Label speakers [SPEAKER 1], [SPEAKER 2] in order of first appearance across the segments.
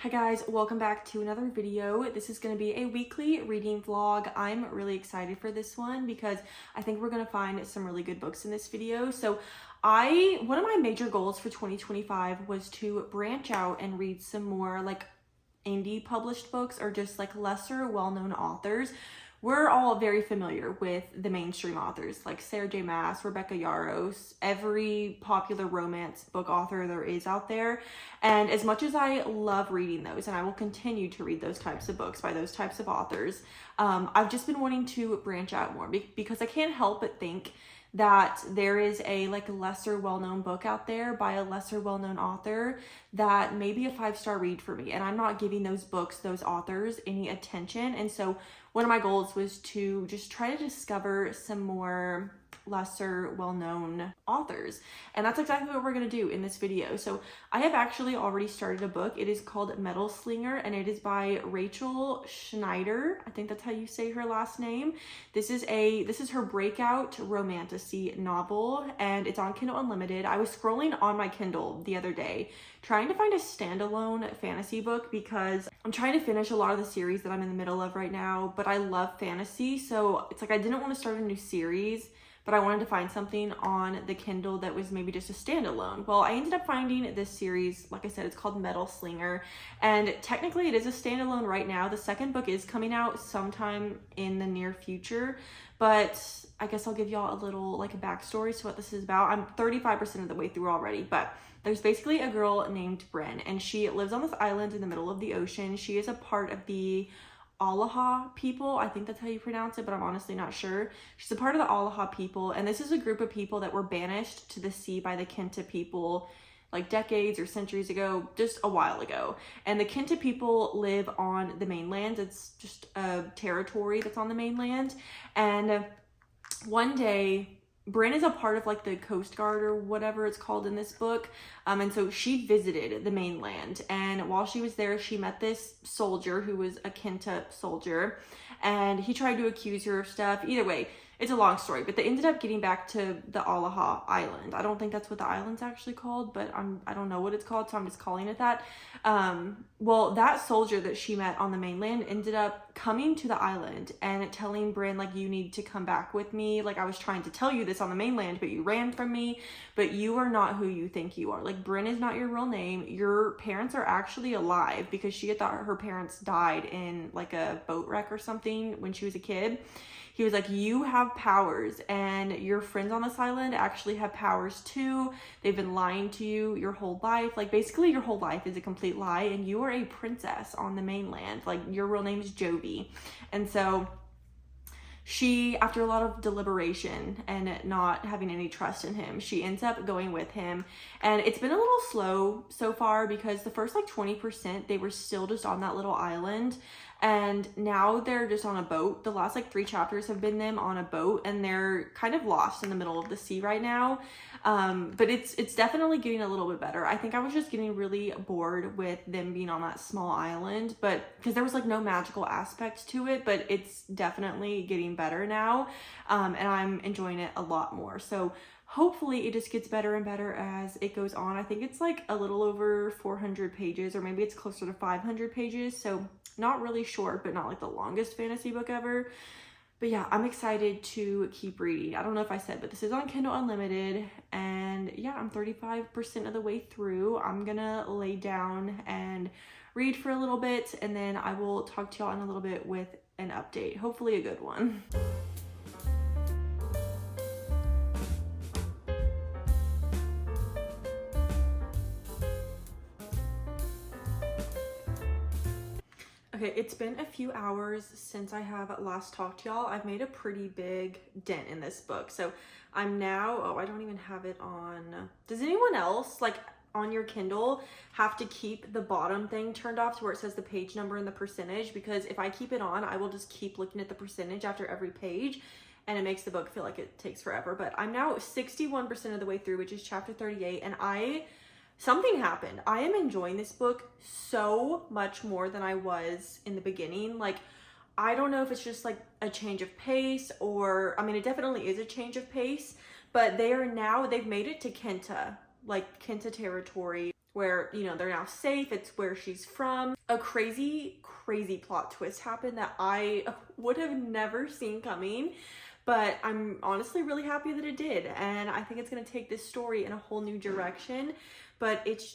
[SPEAKER 1] Hi guys, welcome back to another video. This is going to be a weekly reading vlog. I'm really excited for this one because I think we're going to find some really good books in this video. So one of my major goals for 2025 was to branch out and read some more like indie published books or just like lesser well-known authors. We're all very familiar with the mainstream authors like Sarah J. Maas, Rebecca Yarros, every popular romance book author there is out there. And as much as I love reading those, and I will continue to read those types of books by those types of authors, I've just been wanting to branch out more because I can't help but think that there is a like lesser well-known book out there by a lesser well-known author that may be a 5-star read for me, and I'm not giving those books, those authors, any attention. And so one of my goals was to just try to discover some more lesser well-known authors, and that's exactly what we're going to do in this video. So I have actually already started a book. It is called Metal Slinger, and it is by Rachel Schneider. I think that's how you say her last name. This is her breakout romantasy novel, and it's on Kindle Unlimited. I was scrolling on my Kindle the other day trying to find a standalone fantasy book because I'm trying to finish a lot of the series that I'm in the middle of right now, but I love fantasy, so it's like I didn't want to start a new series, but I wanted to find something on the Kindle that was maybe just a standalone. Well, I ended up finding this series. Like I said, it's called Metal Slinger, and technically it is a standalone right now. The second book is coming out sometime in the near future, but I guess I'll give y'all a little like a backstory to what this is about. I'm 35% of the way through already, but there's basically a girl named Bryn, and she lives on this island in the middle of the ocean. She is a part of the Aloha people. I think that's how you pronounce it, but I'm honestly not sure. She's a part of the Aloha people, and this is a group of people that were banished to the sea by the Kenta people like decades or centuries ago, just a while ago. And the Kenta people live on the mainland. It's just a territory that's on the mainland. And one day, Bryn is a part of like the Coast Guard or whatever it's called in this book. And so she visited the mainland, and while she was there, she met this soldier who was a Kenta soldier, and he tried to accuse her of stuff. Either way, it's a long story, but they ended up getting back to the Aloha Island. I don't think that's what the island's actually called, but I don't know what it's called, so I'm just calling it that. Well, that soldier that she met on the mainland ended up coming to the island and telling Bryn, like, you need to come back with me. Like, I was trying to tell you this on the mainland, but you ran from me, but you are not who you think you are. Like, Bryn is not your real name. Your parents are actually alive, because she had thought her parents died in like a boat wreck or something when she was a kid. He was like, you have powers, and your friends on this island actually have powers too. They've been lying to you your whole life. Like, basically your whole life is a complete lie, and you are a princess on the mainland. Like, your real name is Jovi. And so she, after a lot of deliberation and not having any trust in him, she ends up going with him. And it's been a little slow so far because the first like 20%, they were still just on that little island. And now they're just on a boat. The last like 3 chapters have been them on a boat, and they're kind of lost in the middle of the sea right now. But it's definitely getting a little bit better. I think I was just getting really bored with them being on that small island, but because there was like no magical aspect to it, but it's definitely getting better now. And I'm enjoying it a lot more. So hopefully it just gets better and better as it goes on. I think it's like a little over 400 pages, or maybe it's closer to 500 pages. So not really short, but not like the longest fantasy book ever. But yeah, I'm excited to keep reading. I don't know if I said, but this is on Kindle Unlimited, and yeah, I'm 35% of the way through. I'm gonna lay down and read for a little bit, and then I will talk to y'all in a little bit with an update, hopefully a good one. Okay, it's been a few hours since I have last talked to y'all. I've made a pretty big dent in this book. So I'm now, oh, I don't even have it on. Does anyone else, like on your Kindle, have to keep the bottom thing turned off to where it says the page number and the percentage? Because if I keep it on, I will just keep looking at the percentage after every page, and it makes the book feel like it takes forever. But I'm now 61% of the way through, which is chapter 38, and something happened. I am enjoying this book so much more than I was in the beginning. Like, I don't know if it's just like a change of pace, or, I mean, it definitely is a change of pace, but they've made it to Kenta, like Kenta territory. where, you know, they're now safe. It's where she's from. A crazy, crazy plot twist happened that I would have never seen coming, but I'm honestly really happy that it did. And I think it's going to take this story in a whole new direction, but it's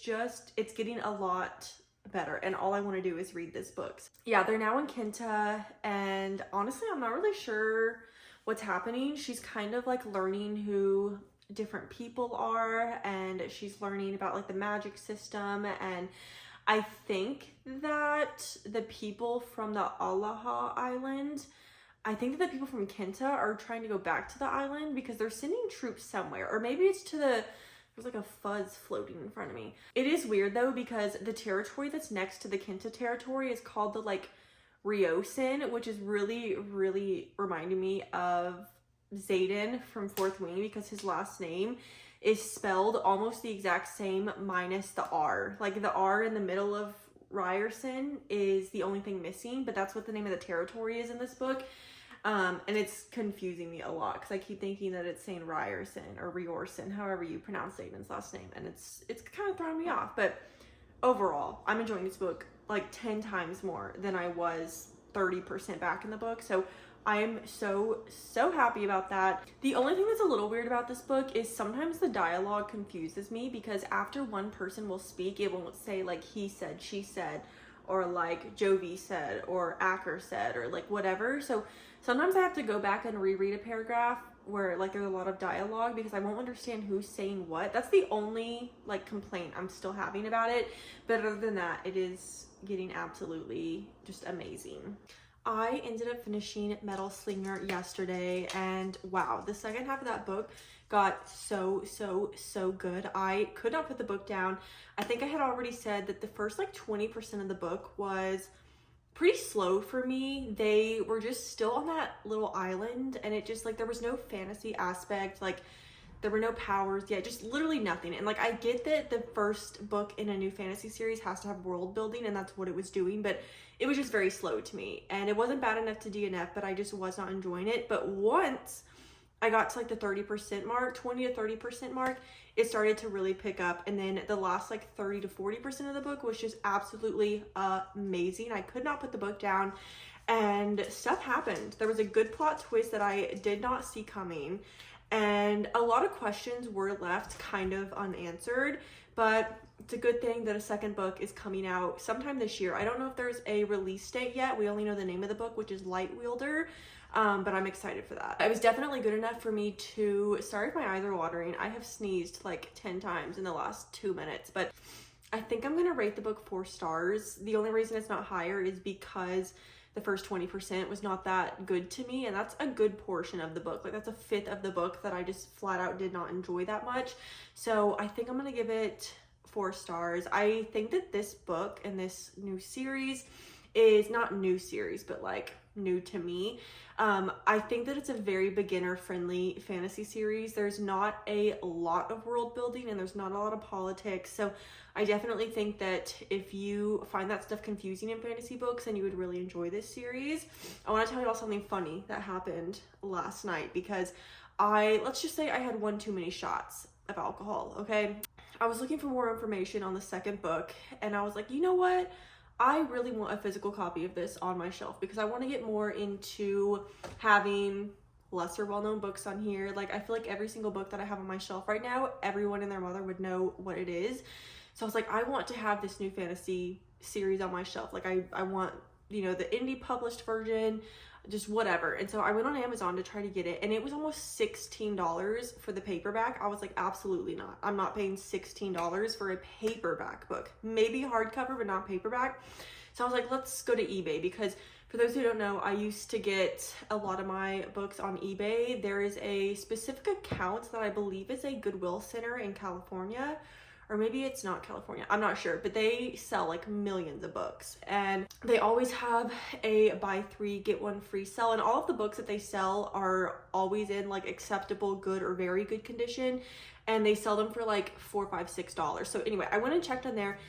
[SPEAKER 1] getting a lot better. And all I want to do is read this book. Yeah, they're now in Kenta, and honestly, I'm not really sure what's happening. She's kind of like learning who different people are, and she's learning about like the magic system. And I think that the people from the Aloha Island, I think that the people from Kenta are trying to go back to the island because they're sending troops somewhere, or maybe it's to the, there's like a fuzz floating in front of me. It is weird though, because the territory that's next to the Kenta territory is called the like Ryosen, which is really, really reminding me of Zayden from Fourth Wing, because his last name is spelled almost the exact same minus the R. Like the R in the middle of Ryerson is the only thing missing, but that's what the name of the territory is in this book. And it's confusing me a lot because I keep thinking that it's saying Ryerson or Riorson, however you pronounce Zayden's last name, and it's kind of throwing me off. But overall, I'm enjoying this book like 10 times more than I was 30% back in the book. So I'm so happy about that. The only thing that's a little weird about this book is sometimes the dialogue confuses me, because after one person will speak, it won't say like he said, she said, or like Jovi said, or Acker said, or like whatever. So sometimes I have to go back and reread a paragraph where like there's a lot of dialogue, because I won't understand who's saying what. That's the only like complaint I'm still having about it. But other than that, it is getting absolutely just amazing. I ended up finishing Metal Slinger yesterday, and wow, the second half of that book got so good. I could not put the book down. I think I had already said that the first like 20% of the book was pretty slow for me. They were just still on that little island, and it just like, there was no fantasy aspect, like there were no powers yet, just literally nothing. And like, I get that the first book in a new fantasy series has to have world building, and that's what it was doing, but it was just very slow to me. And it wasn't bad enough to DNF, but I just was not enjoying it. But once I got to like the 30% mark, 20 to 30% mark, it started to really pick up. And then the last like 30 to 40% of the book was just absolutely amazing. I could not put the book down, and stuff happened. There was a good plot twist that I did not see coming, and a lot of questions were left kind of unanswered. But it's a good thing that a second book is coming out sometime this year. I don't know if there's a release date yet. We only know the name of the book, which is Light Wielder. But I'm excited for that. It was definitely good enough for me to, sorry if my eyes are watering. I have sneezed like 10 times in the last 2 minutes, but I think I'm gonna rate the book 4 stars. The only reason it's not higher is because the first 20% was not that good to me, and that's a good portion of the book. Like that's a fifth of the book that I just flat out did not enjoy that much. So I think I'm gonna give it 4 stars. I think that this book and this new series is not new series, but like new to me. I think that it's a very beginner friendly fantasy series. There's not a lot of world building, and there's not a lot of politics. So I definitely think that if you find that stuff confusing in fantasy books, then you would really enjoy this series. I want to tell you about something funny that happened last night, because let's just say I had one too many shots of alcohol, okay? I was looking for more information on the second book, and I was like, you know what? I really want a physical copy of this on my shelf, because I want to get more into having lesser well-known books on here. Like I feel like every single book that I have on my shelf right now, everyone and their mother would know what it is. So I was like, I want to have this new fantasy series on my shelf. Like I want, you know, the indie published version, just whatever. And so I went on Amazon to try to get it, and it was almost $16 for the paperback. I was like, absolutely not. I'm not paying $16 for a paperback book. Maybe hardcover, but not paperback. So I was like, let's go to eBay, because for those who don't know, I used to get a lot of my books on eBay. There is a specific account that I believe is a Goodwill Center in California, or maybe it's not California, I'm not sure, but they sell like millions of books, and they always have a buy 3 get 1 free sale, and all of the books that they sell are always in like acceptable, good, or very good condition, and they sell them for like $4, $5, $6. So anyway, I went and checked on there,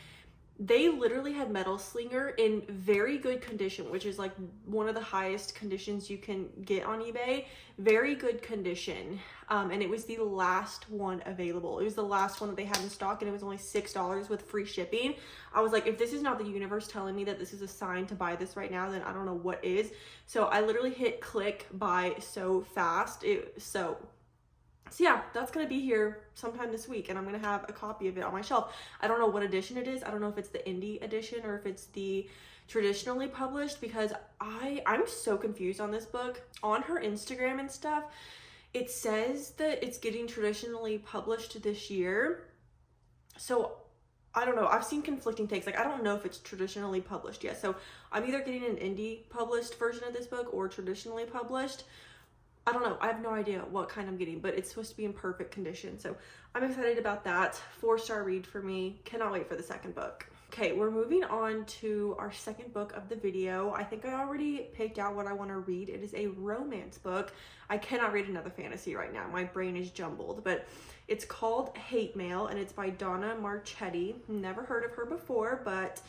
[SPEAKER 1] They literally had Metal Slinger in very good condition, which is like one of the highest conditions you can get on eBay. Very good condition. And it was the last one available. It was the last one that they had in stock, and it was only $6 with free shipping. I was like, if this is not the universe telling me that this is a sign to buy this right now, then I don't know what is. So I literally hit click buy so fast. So yeah, that's gonna be here sometime this week, and I'm gonna have a copy of it on my shelf. I don't know what edition it is. I don't know if it's the indie edition or if it's the traditionally published, because I'm so confused on this book. On her Instagram and stuff, it says that it's getting traditionally published this year. So I don't know. I've seen conflicting takes. Like, I don't know if it's traditionally published yet. So I'm either getting an indie published version of this book or traditionally published. I don't know. I have no idea what kind I'm getting, but it's supposed to be in perfect condition. So I'm excited about that. 4-star read for me. Cannot wait for the second book. Okay, we're moving on to our second book of the video. I think I already picked out what I want to read. It is a romance book. I cannot read another fantasy right now. My brain is jumbled, but it's called Hate Mail, and it's by Donna Marchetti. Never heard of her before, but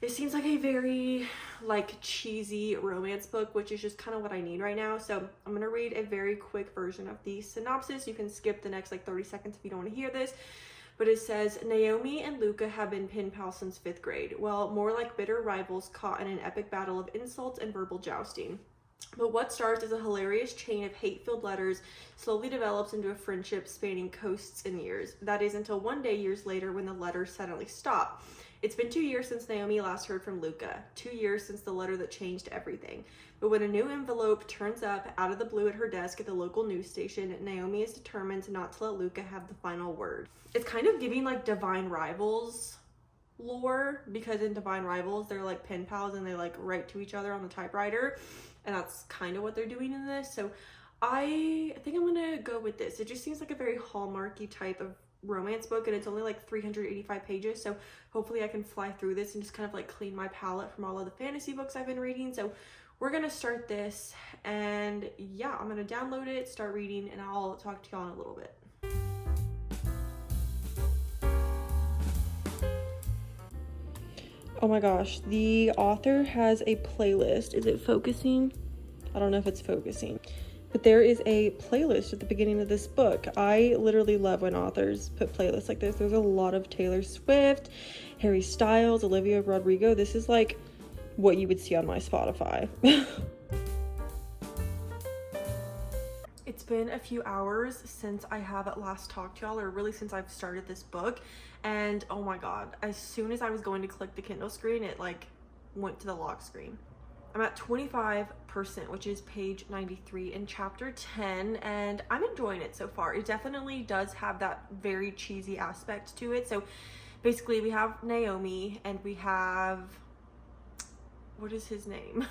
[SPEAKER 1] it seems like a very like cheesy romance book, which is just kind of what I need right now. So I'm gonna read a very quick version of the synopsis. You can skip the next like 30 seconds if you don't want to hear this. But it says, Naomi and Luca have been pen pals since 5th grade. Well, more like bitter rivals caught in an epic battle of insults and verbal jousting. But what starts as a hilarious chain of hate-filled letters slowly develops into a friendship spanning coasts and years. That is until one day years later when the letters suddenly stop. It's been 2 years since Naomi last heard from Luca. 2 years since the letter that changed everything. But when a new envelope turns up out of the blue at her desk at the local news station, Naomi is determined not to let Luca have the final word. It's kind of giving like Divine Rivals lore, because in Divine Rivals, they're like pen pals and they like write to each other on the typewriter. And that's kind of what they're doing in this. So I think I'm gonna go with this. It just seems like a very Hallmarky type of romance book, and it's only like 385 pages, so hopefully I can fly through this and just kind of like clean my palette from all of the fantasy books I've been reading. So we're gonna start this, and yeah, I'm gonna download it, start reading, and I'll talk to y'all in a little bit. Oh my gosh, the author has a playlist. Is it focusing? I don't know if it's focusing. But there is a playlist at the beginning of this book. I literally love when authors put playlists like this. There's a lot of Taylor Swift, Harry Styles, Olivia Rodrigo. This is like what you would see on my Spotify. It's been a few hours since I have last talked to y'all, or really since I've started this book. And oh my God, as soon as I was going to click the Kindle screen, it like went to the lock screen. I'm at 25%, which is page 93 in chapter 10, and I'm enjoying it so far. It definitely does have that very cheesy aspect to it. So basically we have Naomi and we have, what is his name?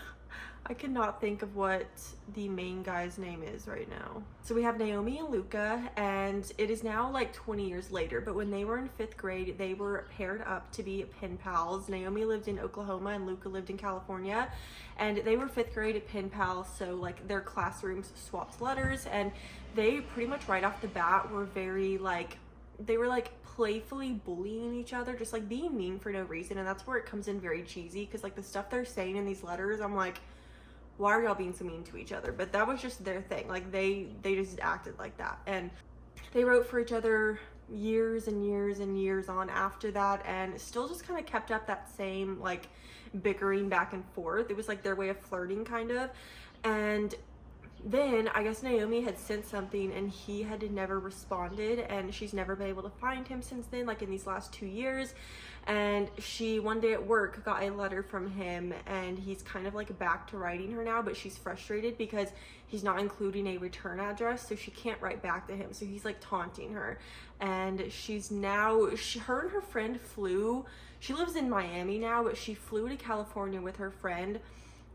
[SPEAKER 1] I cannot think of what the main guy's name is right now. So we have Naomi and Luca, and it is now like 20 years later, but when they were in 5th grade, they were paired up to be pen pals. Naomi lived in Oklahoma and Luca lived in California, and they were 5th grade pen pals, so like their classrooms swapped letters, and they pretty much right off the bat were very like, they were like playfully bullying each other, just like being mean for no reason, and that's where it comes in very cheesy, because like the stuff they're saying in these letters, I'm like, why are y'all being so mean to each other? But that was just their thing. Like they just acted like that, and they wrote for each other years and years and years on after that, and still just kind of kept up that same like bickering back and forth. It was like their way of flirting kind of. And then I guess Naomi had sent something and he had never responded, and she's never been able to find him since then, like in these last 2 years. And she one day at work got a letter from him, and he's kind of like back to writing her now, but she's frustrated because he's not including a return address, so she can't write back to him. So he's like taunting her, and she's now, her and her friend flew, she lives in Miami now, but she flew to California with her friend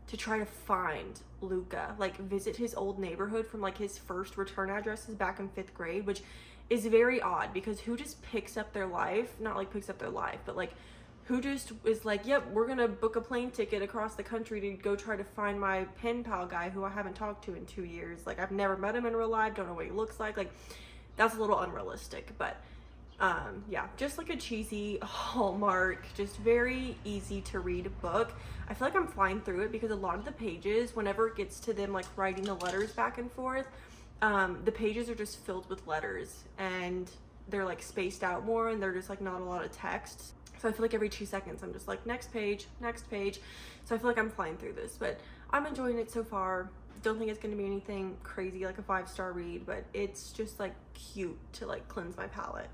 [SPEAKER 1] to try to find Luca, like visit his old neighborhood from like his first return addresses back in 5th grade, which is very odd, because who just picks up their life, not like picks up their life, but like who just is like, yep, we're gonna book a plane ticket across the country to go try to find my pen pal guy who I haven't talked to in 2 years. Like I've never met him in real life, don't know what he looks like. Like that's a little unrealistic. But Yeah, just like a cheesy Hallmark, just very easy to read book. I feel like I'm flying through it because a lot of the pages, whenever it gets to them like writing the letters back and forth, the pages are just filled with letters and they're like spaced out more and they're just like not a lot of text. So I feel like every 2 seconds I'm just like next page, next page. So I feel like I'm flying through this, but I'm enjoying it so far. Don't think it's going to be anything crazy like a 5-star read, but it's just like cute to like cleanse my palate.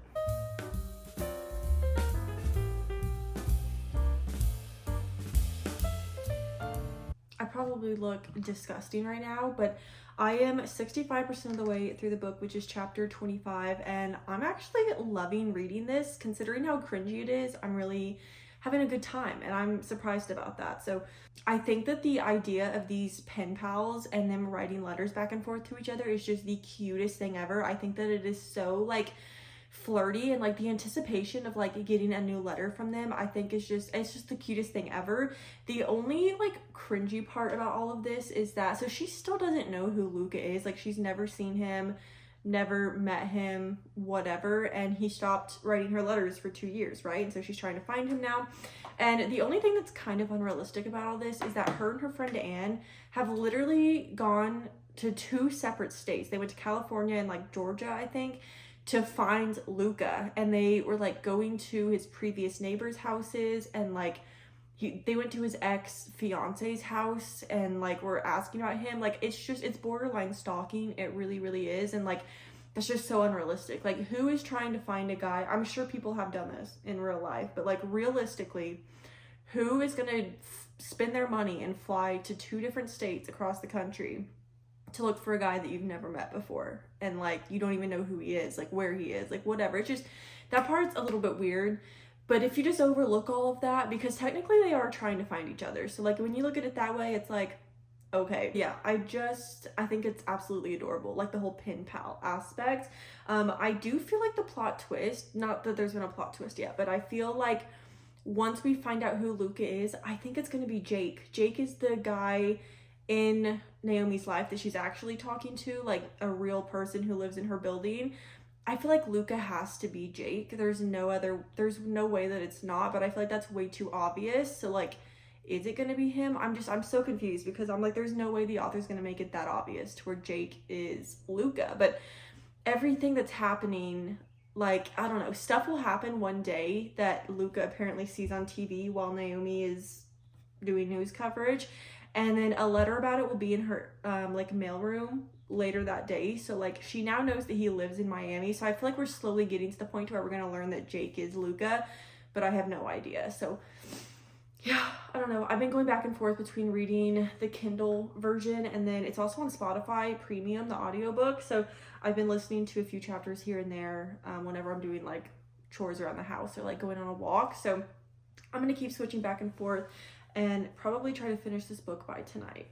[SPEAKER 1] I probably look disgusting right now, but I am 65% of the way through the book, which is chapter 25, and I'm actually loving reading this. Considering how cringy it is, I'm really having a good time, and I'm surprised about that. So I think that the idea of these pen pals and them writing letters back and forth to each other is just the cutest thing ever. I think that it is so like flirty, and like the anticipation of like getting a new letter from them, I think is just, it's just the cutest thing ever. The only like cringy part about all of this is that, so she still doesn't know who Luca is. Like she's never seen him, never met him, whatever, and he stopped writing her letters for 2 years, right? And so she's trying to find him now. And the only thing that's kind of unrealistic about all this is that her and her friend Anne have literally gone to 2 separate states. They went to California and like Georgia, I think, to find Luca, and they were like going to his previous neighbors' houses, and like they went to his ex-fiance's house and like were asking about him. Like it's borderline stalking. It really is. And like that's just so unrealistic. Like who is trying to find a guy? I'm sure people have done this in real life, but like realistically, who is gonna spend their money and fly to 2 different states across the country to look for a guy that you've never met before, and like you don't even know who he is, like where he is, like whatever? It's just, that part's a little bit weird. But if you just overlook all of that, because technically they are trying to find each other, so like when you look at it that way, it's like, okay, yeah, I think it's absolutely adorable, like the whole pen pal aspect. I do feel like the plot twist, not that there's been a plot twist yet, but I feel like once we find out who Luca is, I think it's gonna be Jake. Jake is the guy in Naomi's life that she's actually talking to, like a real person who lives in her building. I feel like Luca has to be Jake. There's no way that it's not, but I feel like that's way too obvious. So like, is it gonna be him? I'm so confused, because I'm like, there's no way the author's gonna make it that obvious to where Jake is Luca. But everything that's happening, like, I don't know, stuff will happen one day that Luca apparently sees on TV while Naomi is doing news coverage, and then a letter about it will be in her like mailroom later that day. So like she now knows that he lives in Miami. So I feel like we're slowly getting to the point where we're gonna learn that Jake is Luca, but I have no idea. So yeah, I don't know. I've been going back and forth between reading the Kindle version, and then it's also on Spotify Premium, the audiobook. So I've been listening to a few chapters here and there whenever I'm doing like chores around the house or like going on a walk. So I'm gonna keep switching back and forth and probably try to finish this book by tonight.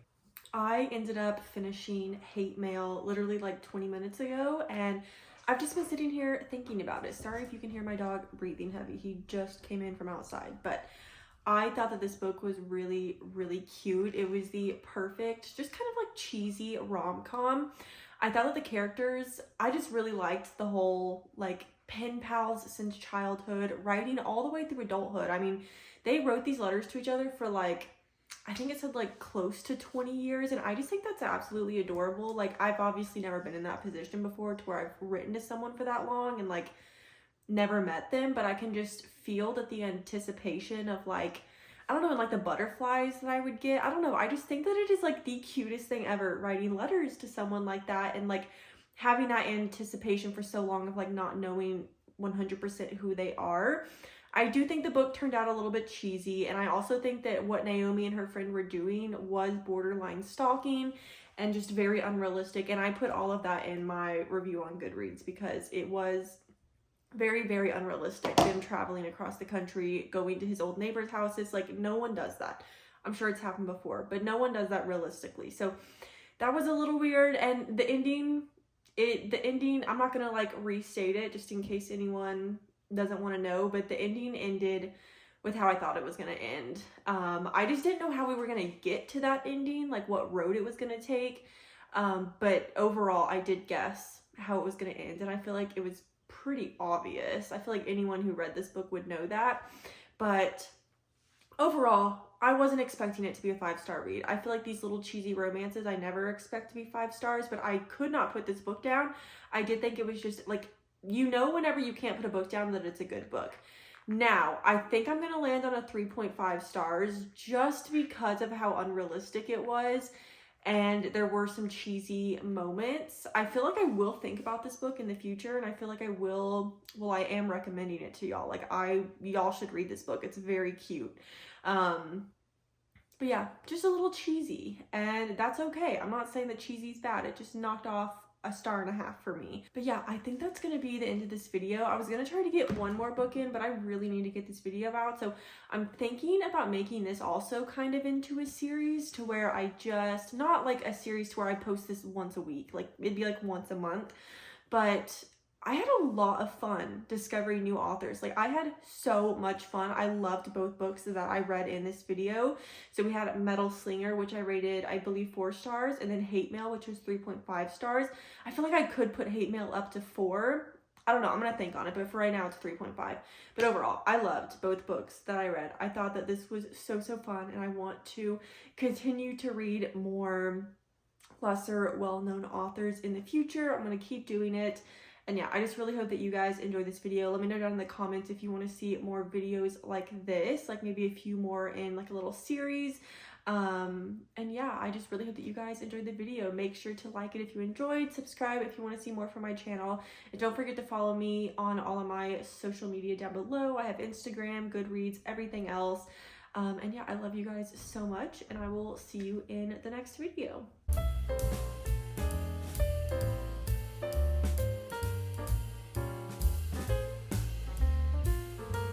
[SPEAKER 1] I ended up finishing Hate Mail literally like 20 minutes ago, and I've just been sitting here thinking about it. Sorry if you can hear my dog breathing heavy. He just came in from outside, but I thought that this book was really cute. It was the perfect, just kind of like cheesy rom-com. I thought that the characters, I just really liked the whole like pen pals since childhood, writing all the way through adulthood. I mean, they wrote these letters to each other for like, I think it said like close to 20 years. And I just think that's absolutely adorable. Like I've obviously never been in that position before to where I've written to someone for that long and like never met them, but I can just feel that the anticipation of like, I don't know, and like the butterflies that I would get. I don't know. I just think that it is like the cutest thing ever, writing letters to someone like that and like having that anticipation for so long of like not knowing 100% who they are. I do think the book turned out a little bit cheesy, and I also think that what Naomi and her friend were doing was borderline stalking and just very unrealistic, and I put all of that in my review on Goodreads because it was very unrealistic. Them traveling across the country, going to his old neighbors' houses, like no one does that. I'm sure it's happened before, but no one does that realistically. So that was a little weird, and the ending, I'm not gonna like restate it just in case anyone doesn't want to know, but the ending ended with how I thought it was going to end. I just didn't know how we were going to get to that ending, like what road it was going to take. But overall, I did guess how it was going to end, and I feel like it was pretty obvious. I feel like anyone who read this book would know that. But overall, I wasn't expecting it to be a 5-star read. I feel like these little cheesy romances I never expect to be 5 stars, but I could not put this book down. I did think it was just like, you know, whenever you can't put a book down that it's a good book. Now, I think I'm going to land on a 3.5 stars just because of how unrealistic it was. And there were some cheesy moments. I feel like I will think about this book in the future, and I feel like I will, well, I am recommending it to y'all. Like, y'all should read this book. It's very cute. But yeah, just a little cheesy, and that's okay. I'm not saying that cheesy is bad. It just knocked off a 1.5 stars for me. But yeah, I think that's gonna be the end of this video. I was gonna try to get one more book in, but I really need to get this video out. So I'm thinking about making this also kind of into a series, to where I just, not like a series to where I post this once a week, like it'd be like once a month. But I had a lot of fun discovering new authors. Like, I had so much fun. I loved both books that I read in this video. So we had Metal Slinger, which I rated, I believe, 4 stars, and then Hate Mail, which was 3.5 stars. I feel like I could put Hate Mail up to 4. I don't know, I'm gonna think on it, but for right now it's 3.5. But overall, I loved both books that I read. I thought that this was so fun, and I want to continue to read more lesser well-known authors in the future. I'm gonna keep doing it. And yeah, I just really hope that you guys enjoyed this video. Let me know down in the comments if you want to see more videos like this, like maybe a few more in like a little series. And yeah, I just really hope that you guys enjoyed the video. Make sure to like it if you enjoyed, subscribe if you want to see more from my channel, and don't forget to follow me on all of my social media down below. I have Instagram, Goodreads, everything else. And yeah, I love you guys so much, and I will see you in the next video.